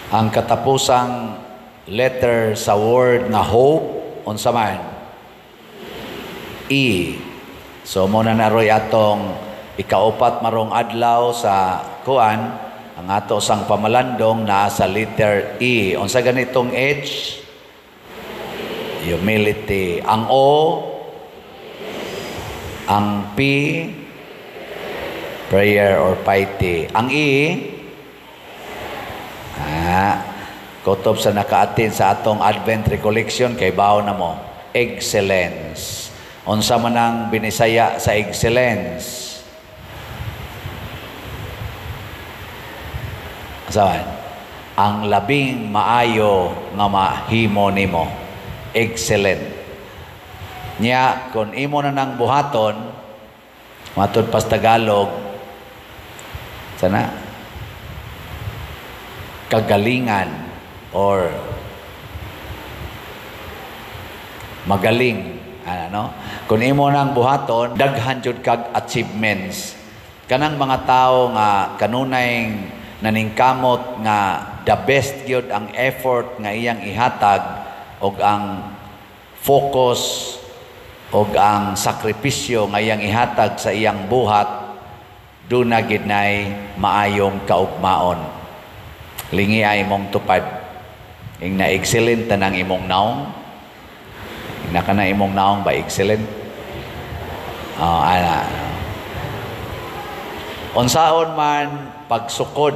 Ang katapusang letter sa word nga hope, unsa man? E. So muna na roy atong ikaupat marong adlaw sa kuan, ang ato sang pamalandong naa sa letter E. Unsa ganitong H? Humility. Ang O, ang P, prayer or piety. Ang E, kutob sa nakaatin sa atong Advent Recollection kay bawo na mo, excellence. Unsa man ang binisaya sa excellence? Saan? Ang labing maayo nga mahimo nimo. Excellent. Nya, kung imo na nang buhaton, matod pas Tagalog, sana, kagalingan or magaling. Ano? Kung imo nang buhaton, daghan jud kag achievements. Kanang mga tao nga kanunay naningkamot nga the best gyud ang effort nga iyang ihatag og ang focus og ang sakripisyo nga iyang ihatag sa iyang buhat, doon na ginay maayong kaugmaon. Lingi ay imong tupad. Ing na excellent tanang imong naong. Ing na ka na imong naong ba excellent? Unsaon man pagsukod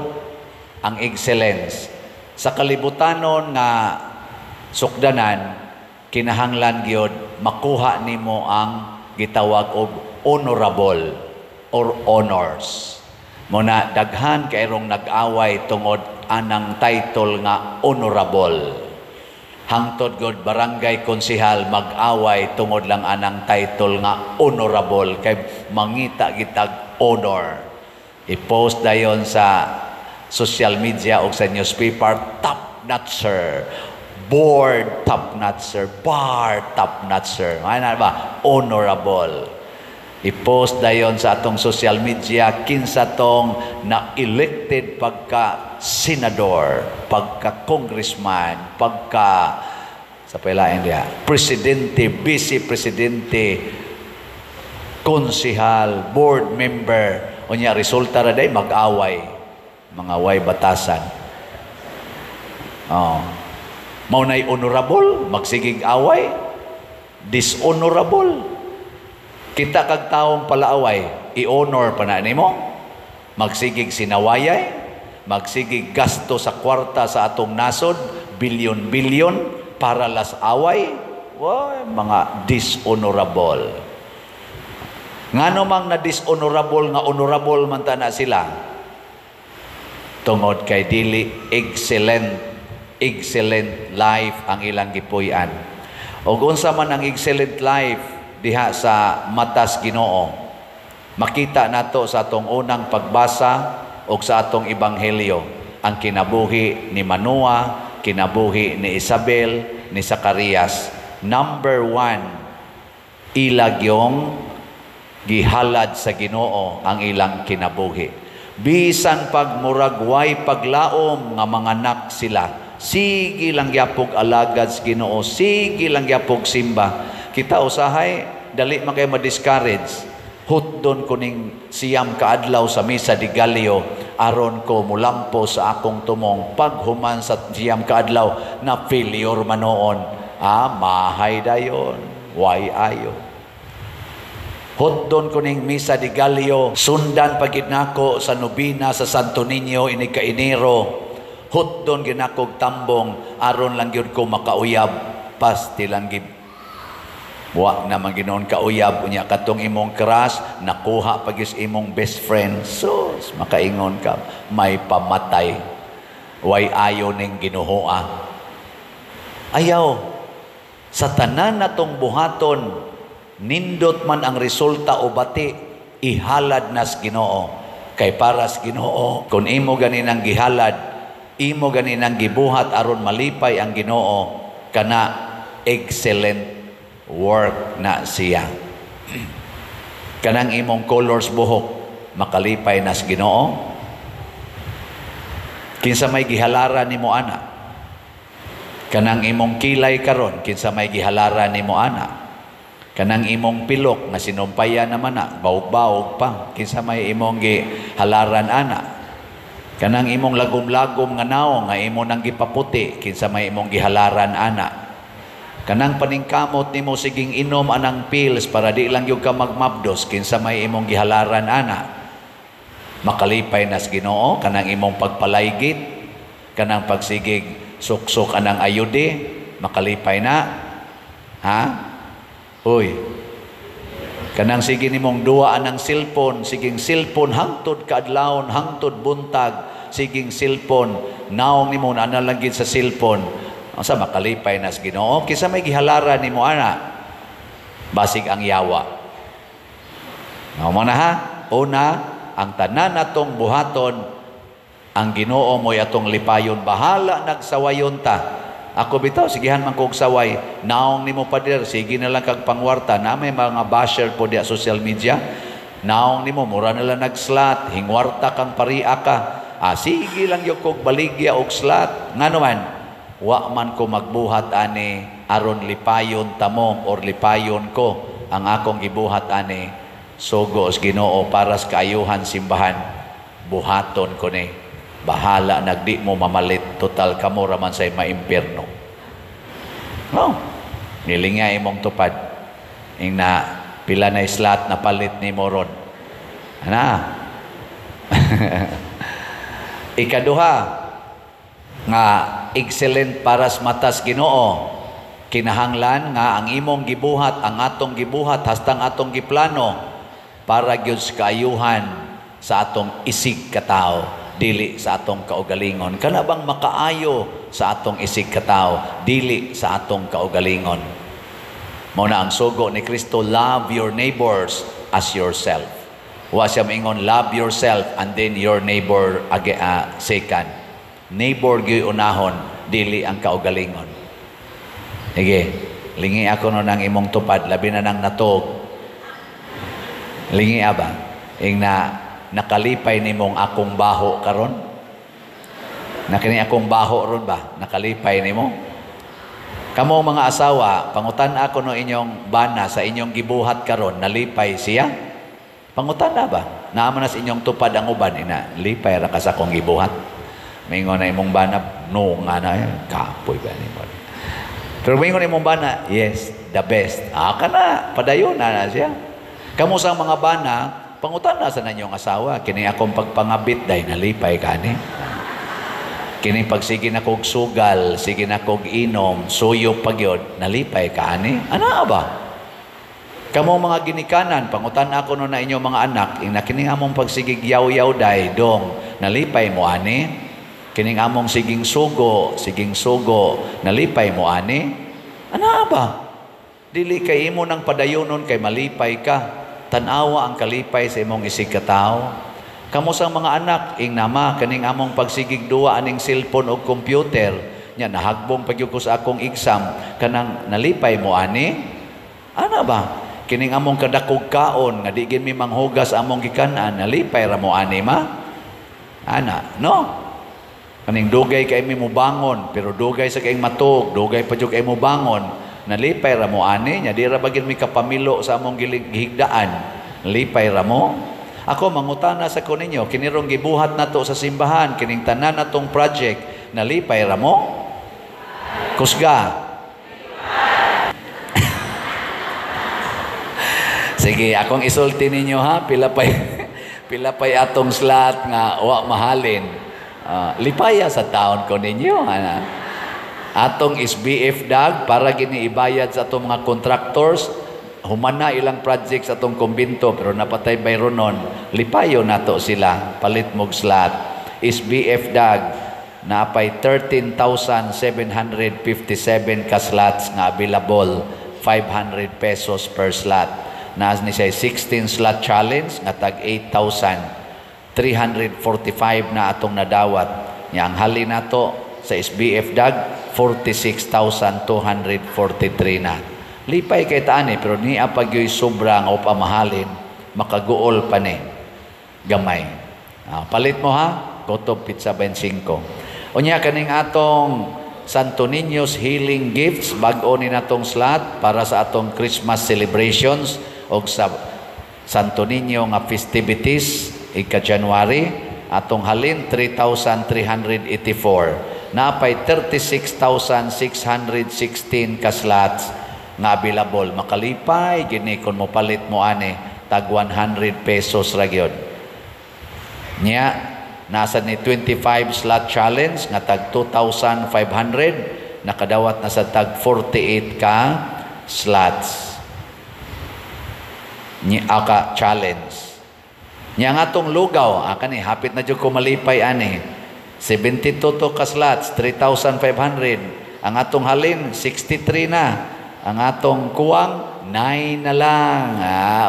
ang excellence sa kalibutanon nga sukdanan, kinahanglan gyud makuha nimo ang gitawag og honorable or honors. Muna daghan kayrong nag-away tungod anang title nga honorable. Hangtod god barangay konsehal mag-away tungod lang anang title nga honorable kay mangita gitag honor. I-post dayon sa social media o sa newspaper, top notcher, board top notcher, bar top notcher. Ano ba? Honorable. I-post dayon sa atong social media kinsa tong na-elected pagka senador, pagka congressman, pagka sa pailain dia, presidente, vice presidente, konsehal, board member. Unya resulta ra day mag-away, mga way batasan. Maunay honorable, magsigig away, dishonorable. Kita kag taong palaaway, i-honor pa na nimo, magsigig sinawayay, magsigig gasto sa kwarta sa atong nasod, bilyon-bilyon para las away. Mga dishonorable. Ngano mang na dishonorable nga honorable man ta na sila. Tungod kay dili excellent life ang ilang gipuy-an. Og unsa man ang excellent life diha sa matas Ginoo, makita nato sa atong unang pagbasa o sa atong ebanghelyo ang kinabuhi ni Manoah, kinabuhi ni Isabel, ni Zacarias. Number 1, ilag yung gihalad sa Ginoo ang ilang kinabuhi. Bisan pagmuragway paglaom nga mga anak sila, sige lang yapog alagad sa Ginoo, sige lang yapog simba. Kita usahay, dali man kayo ma-discourage. Hutdon ko ning siyam kaadlaw sa misa di Galileo, aron ko mulampo sa akong tumong. Paghuman sa siyam kaadlaw, na failure manoon. Mahay dayon, why ayo. Hutdon ko ning misa di Galileo, sundan pagid nako sa nobina sa Santo Niño ini ka Enero. Hutdon ginakog tambong aron lang gyud ko makauyab pasti lang gid. Wa na maginoon kauyab unya katong imong crush nakuha pagis imong best friend. Sus, makaingon ka, may pamatay. Way ayo ning Ginoo. Ayaw sa tanan natong buhaton, nindot man ang resulta o bati, ihalad nas Ginoo. Kay para sa Ginoo, kung imo ganinang gihalad, imo ganinang gibuhat aron malipay ang Ginoo, kana excellent work na siya. Kanang imong colors buhok, makalipay nas Ginoo. Kinsa may gihalaran nimo ana. Kanang imong kilay karon, kinsa may gihalaran nimo ana. Kanang imong pilok nga sinumpayan naman na, bawog-bawog pa, kinsa may imong gihalaran ana. Kanang imong lagom-lagom nga naong nga imo nang gipaputi, kinsa may imong gihalaran ana. Kanang paningkamot nimo siging inom anang pills para di lang yung ka magmabdos, kinsa may imong gihalaran ana. Makalipay nas Ginoo kanang imong pagpalaygit, kanang pagsigig suksok anang ayude, makalipay na. Ha? Uy. Kanang sige nimong duwaan ng cellphone, siging cellphone hangtod kaadlawon, hangtod buntag, siging cellphone, naong nimo analagid sa cellphone. Asa makalipay nas Ginoo? Kinsa may gihalaran nimo ana? Basig ang yawa. Mao na ha? Una, ang tanan natong buhaton, ang Ginoo mo'y atong lipayon. Bahala nagsawayon ta. Ako bitaw, sigihan man kong saway. Naong nimo pader, sige na lang kag pangwarta. Na may mga basher po di social media. Naong nimo, mura na lang nag-slat. Hingwarta kang paria ka. Sige lang yung kong baligya o slat. Nga naman, wa man ko magbuhat ani, aron lipayon tamong or lipayon ko. Ang akong gibuhat ani, sugos Ginoo para sa kaayuhan simbahan. Buhaton ko ni. Bahala, nagdi mo mamalit, total kamo raman sa maimpierno. No. Nilingay imong tupad. Ing na pila na islat na palit ni Moron. Ana. Ikaduha, nga excellent para sa matas Ginoo. Kinahanglan nga ang imong gibuhat, ang atong gibuhat, hastang atong giplano, para gyud sa kaayuhan sa atong isig katao. Dili sa atong kaugalingon. Kana bang makaayo sa atong isig katao, dili sa atong kaugalingon. Mao na ang sugo ni Kristo, love your neighbors as yourself. Wa siya maingon, love yourself and then your neighbor second. Neighbor gyud unahon, dili ang kaugalingon. Sige, lingi ako no nang imong tupad, labi na nang natog. Lingi aba, ing na nakalipay nimong akong baho karon? Nakini akong baho ron ba? Nakalipay nimo? Kamo mga asawa, pangutan ako no inyong bana sa inyong gibuhat karon, nalipay siya? Pangutan na ba? Naaman na sa inyong tupad ang uban, ina, lipay ra ka sa akong gibuhat. Mingon na imong bana, no nga na, kapoy ba nimo? Pero mingon na imong bana, yes, the best. Kana, padayon na siya. Kamo sa mga bana, pangutan na sa nanyong asawa, kini akong pagpangabit, dahil nalipay ka ni. Kini pagsige na kog sugal, sige na kog inom, suyo pagyod, nalipay ka ni. Ana ba? Kamo mga ginikanan, pangutan ako no na inyong mga anak, ina kini among pagsigig yaw-yaw day, dong, nalipay mo ani. Kining among siging sugo, nalipay mo ani. Ana ba? Dili kay imo nang padayonon kay malipay ka. Tanawa ang kalipay sa imong isig katao. Kamo sang mga anak, ing nama, kaning among pagsigig duwa aning cellphone o computer, nya nahagbong pagyud ko sa akong exam, kanang nalipay mo ani? Ana ba? Kining among kadakog kaon, nga di gid mi manghugas among gikanan, nalipay ra mo ani ma? Ana, no? Kaning dugay kay mi mo bangon, pero dugay sa kay matug, dugay pa jud kay mo bangon, nalipay ra mo ani, nya di ra bagid mi kapamilo sa among gihigdaan. Nalipay ra mo? Ako mangutana sa ko ninyo, kinirong gibuhat nato sa simbahan, kining tanan natong project, nalipay ra mo? Kusga. Sige, akong isulti ninyo ha, pila pay atong slot nga wa mahalin. Lipaya sa taon ko ninyo ana. Atong SBF dag para gini ibayad sa atong mga contractors, human na ilang project sa atong kumbinto pero napatay bayronon, lipayo nato sila, palit mog slot. SBF dag napay 13,757 ka slots nga available, 500 pesos per slot. Naas ni siya 16 slot challenge nga tag 8,345 na atong nadawat. Yang hali nato sa SBF dag 46,243 na. Lipay kay taani pero ni apagyoy sobra nga pamahalin, makaguol pa ni gamay. Palit mo ha. Kutob Pizza 25. Unya kaning atong Santo Niño's Healing Gifts, bag-o ni natong slot para sa atong Christmas celebrations o sa Santo Niño nga festivities ika-January, atong halin 3,384. Napay 36,616 ka slots nga available. Makalipay gini kung mo palit mo ani tag 100 pesos ra gyud. Nya nasa ni 25 slot challenge nga tag 2,500, nakadawat na sa tag 48 ka slots. Aka challenge. Nya nga tong lugaw, kani hapit na jud ko malipay ani. 72 to ka slots, 3,500. Ang atong halin 63 na. Ang atong kuwang 9 na lang.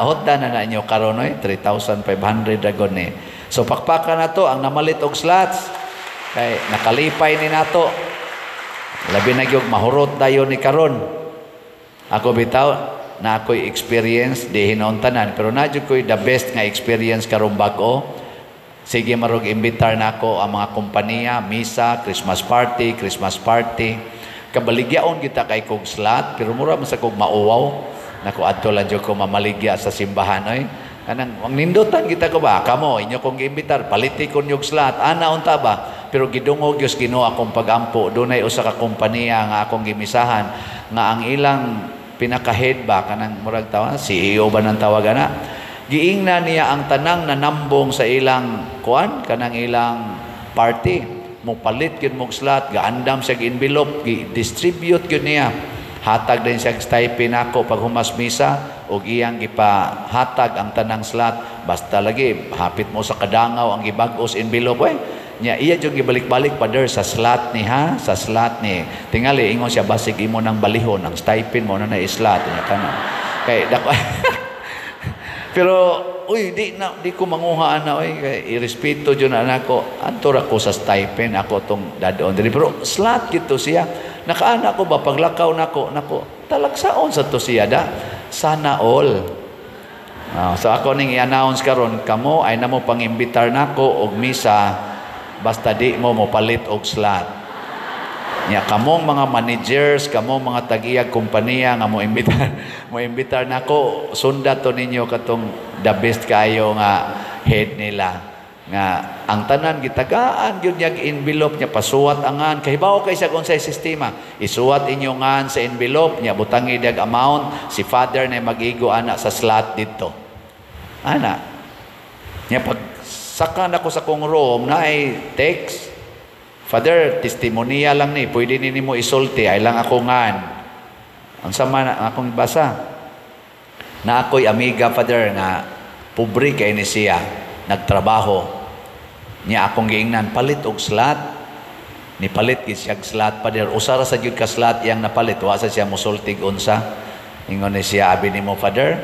Hotda na inyo karon 3,500 ragon ni. So pakpakan na to ang namalit og slots. Kay nakalipay ni nato. Labi na gyud mahurot dayon ni karon. Ako bitaw na ako'y experience di hinon tanan, pero na jud ko'y the best nga experience karon bag-o. Sige marog imbitar nako ang mga kompanya, misa, Christmas party. Kabaligyaon kita kay kog slot, pero mura man sa kog mauwaw. Nako adto lang jud ko mamaligya sa simbahan kanang ang nindutan kita ko ba kamo inyo kong giimbitar paliti kon yung slot ana unta ba, pero gidungog Dios Ginoo akong pagampo. Dunay usa ka kompanya nga akong gimisahan nga ang ilang pinaka-head ba kanang murag tawa CEO ba nang tawag ana, giingna niya ang tanang nanambong sa ilang kuan kanang ilang party mo palit gyud mong slot, gaandam siya envelope, gi-distribute gyud niya. Hatag din siya stipend ako pag humas misa ug iyang gipahatag ang tanang slot. Basta lagi hapit mo sa kadangaw ang gibag-os envelope nya iya jud gibalik-balik pader sa slot ni sa slot ni. Tingali ingon siya basig imo nang balihon ang stipend mo na slot nya kana. Kay dako. Pero di ko manguha na kay irespeto jud na nako. Antura ko sa stipend ako tong dadon diri, pero slot gito siya. Nakaana ko ba paglakaw nako talagsaon sa to siya da. Sana all. So ako ning i-announce karon kamo ay namo pangimbitar nako og misa basta di mo palit og slot. Nya kamong mga managers, kamong mga tag-iyang kompanya nga mo imbitar nako, sundat to ninyo katong the best kayo nga head nila. Nga ang tanan gitagaan gyud niya envelope niya pasuwat angan kahibaw kay siya unsay sistema, isuwat inyo ngan sa envelope niya butangi dag amount, si father na mag-igo ana sa slot dito ana niya. Pag saka nako sa kong room na ay text, father testimonya lang ni pwede ni mo isulti ay lang ako ngan ang sama na akong basa na ako'y amiga father nga pobre kay ni siya nagtrabaho niya akong giingnan palit og slot ni palit gid siya slot pader usara sa gyud ka slot iyang napalit wa sa siya mosultig unsa. Ingon ni siya abi nimo father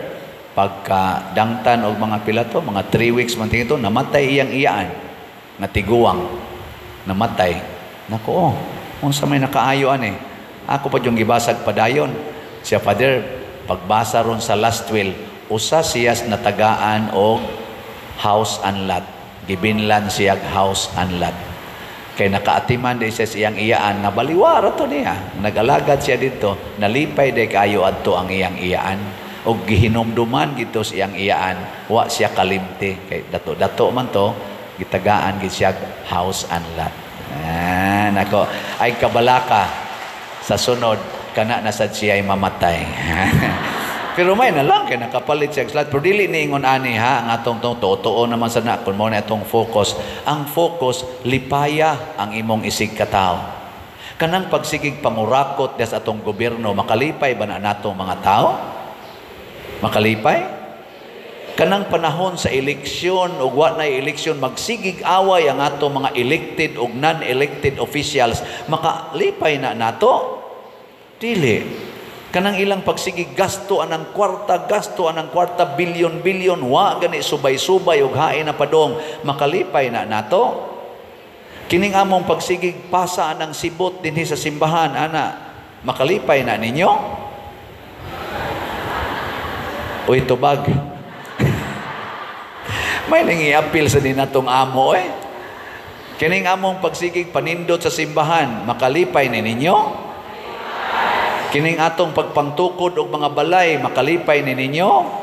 pagka dangtan og mga pila to mga 3 weeks man tingito namatay iyang iyaan nga tiguwang namatay. Nako unsa may nakaayo ani ako pa yung gibasag padayon siya father pagbasa ron sa last will usa siya natagaan og house and lot. Gibinlan siya house and lot. Kay nakaatiman din siya siyang iyaan nga baliwara to niya. Nag-alagad siya dito. Nalipay day kayo adto ang iyang iyaan. O gihinumduman gito siyang iyaan. Wa siya kalimti. Kay dato man to. Gitagaan gid siya house and lot. Nako. Ay kabalaka. Sa sunod, kana na sad siya ay mamatay. Pero may na lang kay nakapalit siya slot. Pero dili ni ingon ani ang atong totoo naman sana kun mo na atong focus. Ang focus lipaya ang imong isig katawo. Kanang pagsigig pangurakot des atong gobyerno makalipay ba na natong mga tao? Makalipay? Kanang panahon sa eleksyon ug wa na eleksyon magsigig away ang atong mga elected ug non-elected officials, makalipay na nato? Dili. Kanang ilang pagsigig gasto anang kwarta bilyon wa gani subay-subay ug hain na padong makalipay na nato. Kining among pagsigig pasa anang sibot dinhi sa simbahan ana makalipay na ninyo. Uy tubag. May nangi-appeal sa dinatong amo Kining among pagsigig panindot sa simbahan, makalipay ni ninyo? Kining atong pagpangtukod og mga balay, makalipay ni ninyo?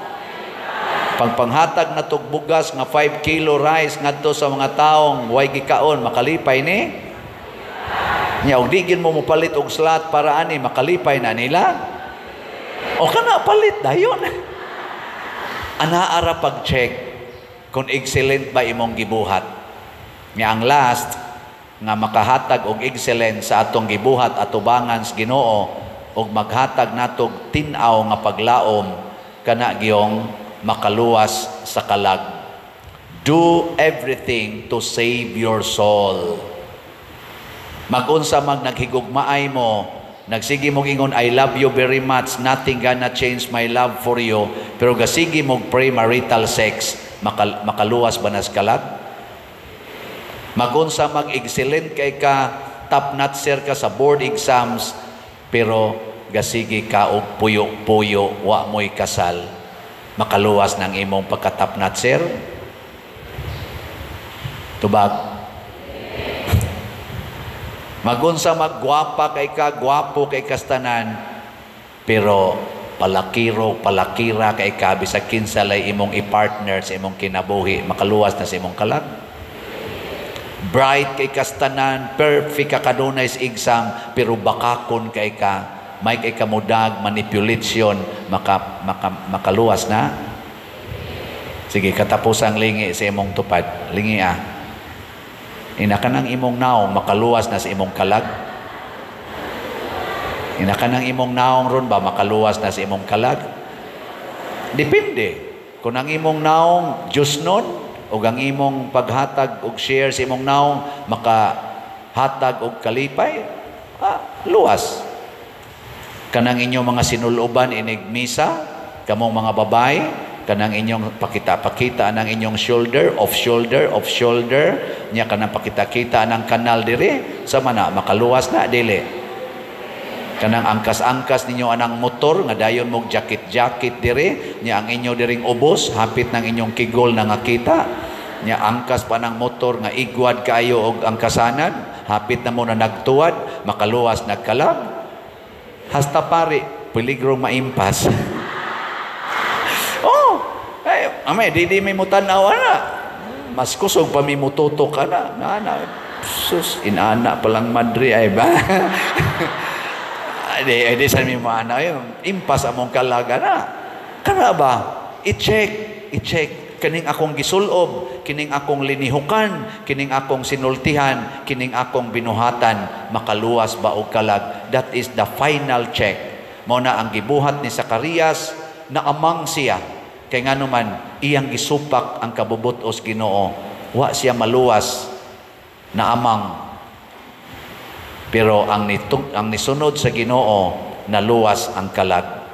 Pagpanghatag na tugbugas nga 5 kilo rice ngadto sa mga taong way gikaon, makalipay ni? Nya og digin mo mopalit og slot para ani makalipay na nila? O kana palit dayon. Anaara pag-check kung excellent ba imong gibuhat. Nga ang last nga makahatag og excellent sa atong gibuhat atubangan sa Ginoo og maghatag natog tin-aw nga paglaom kana giyong makaluwas sa kalag. Do everything to save your soul. Mag-unsa mag naghigugmaay mo, nagsige mo ingon, I love you very much, nothing gonna change my love for you, pero gasige mo premarital sex, makaluwas ba na sa kalag? Mag-unsa mag-excellent kay ka, top-notcher ka sa board exams, pero gasige ka og puyo-puyo, wa mo'y kasal, makaluwas ng imong pagka-top-notcher? Tubag? Mag-unsa maggwapa kay ka, gwapo kay kastanan, pero palakira kay ka, bisag kinsalay imong i-partner sa imong kinabuhi, makaluwas na sa imong kalag? Bright kay kastanan, perfect ka kanunay sa exam, pero bakakon kay ka, may kay kamudag, manipulation, makaluwas na? Sige, katapusang lingi sa imong tupad. Lingi Inaka ng imong naong, makaluwas na sa imong kalag? Inaka ng imong naong ron ba, makaluwas na sa imong kalag? Depende. Kung ang imong naong, Diyos nun, o ang imong paghatag og share sa imong naong, makahatag og kalipay, luwas. Kanang inyong mga sinuloban, inigmisa, kamong mga babae, kanang inyong pakita-pakita ng inyong shoulder, off shoulder, niya kanang pakita-kita ng kanal dire, sa mana, makaluwas na, dili. Kanang angkas-angkas ninyo anang motor, nga dayon mong jacket dire, niya ang inyo diring ubos, hapit ng inyong kigol na nga kita, niya angkas pa ng motor, nga igwad kayo og angkasanan, hapit na mo na nagtuwad, makaluwas nagkalag. Hasta pare, peligro maimpas. Ame, di may mutanaw na. Mas kusog pa may mututok ka na. Sus, inana palang madri ay ba? Di sa may maana yun. Impas among kalaga na. Kana ba? I-check. Kining akong gisulob, kining akong linihukan, kining akong sinultihan, kining akong binuhatan, makaluwas ba o kalag? That is the final check. Muna ang gibuhat ni Zacarias, na amang siya. Kaya nga naman, iyang gisupak ang kabubutos Ginoo. Wa siya maluwas na amang. Pero ang nisunod sa Ginoo, naluwas ang kalag.